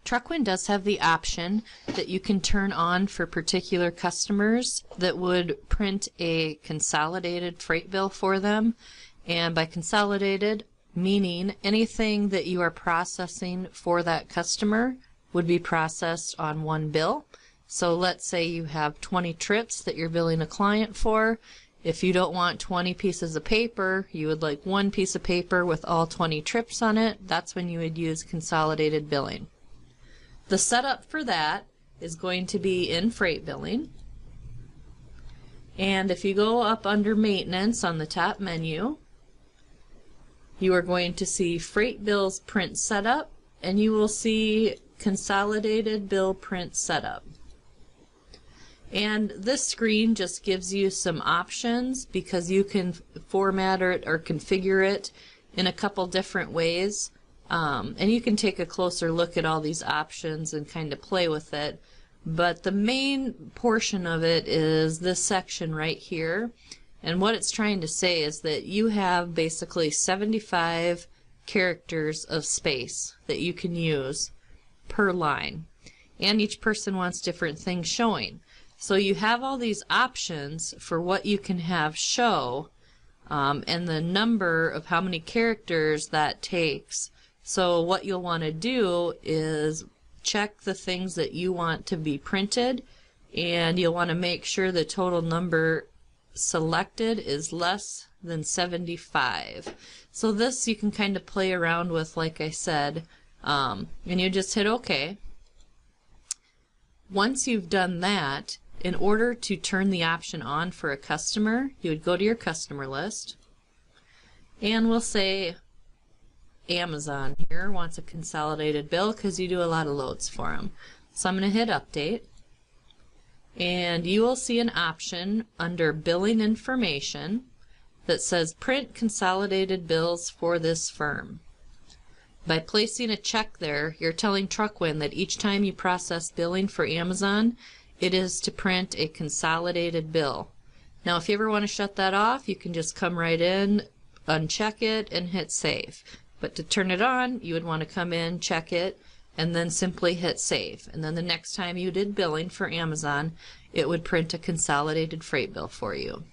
TruckWin does have the option that you can turn on for particular customers that would print a consolidated freight bill for them. And by consolidated, meaning anything that you are processing for that customer would be processed on one bill. So let's say you have 20 trips that you're billing a client for. If you don't want 20 pieces of paper, you would like one piece of paper with all 20 trips on it. That's when you would use consolidated billing. The setup for that is going to be in freight billing. And if you go up under maintenance on the top menu, you are going to see freight bills print setup, and you will see consolidated bill print setup. And this screen just gives you some options because you can format it or configure it in a couple different ways. And you can take a closer look at all these options and kind of play with it. But the main portion of it is this section right here. And what it's trying to say is that you have basically 75 characters of space that you can use per line. And each person wants different things showing. So you have all these options for what you can have show and the number of how many characters that takes. So what you'll want to do is check the things that you want to be printed, and you'll want to make sure the total number selected is less than 75. So this you can kind of play around with, like I said, and you just hit OK. Once you've done that, in order to turn the option on for a customer, you would go to your customer list, and we'll say Amazon here wants a consolidated bill because you do a lot of loads for them. So I'm going to hit update, and you will see an option under billing information that says print consolidated bills for this firm. By placing a check there, you're telling TruckWin that each time you process billing for Amazon, it is to print a consolidated bill. Now if you ever want to shut that off, you can just come right in, uncheck it, and hit save. But to turn it on, you would want to come in, check it, and then simply hit save. And then the next time you did billing for Amazon, it would print a consolidated freight bill for you.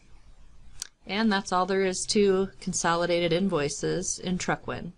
And that's all there is to consolidated invoices in TruckWin.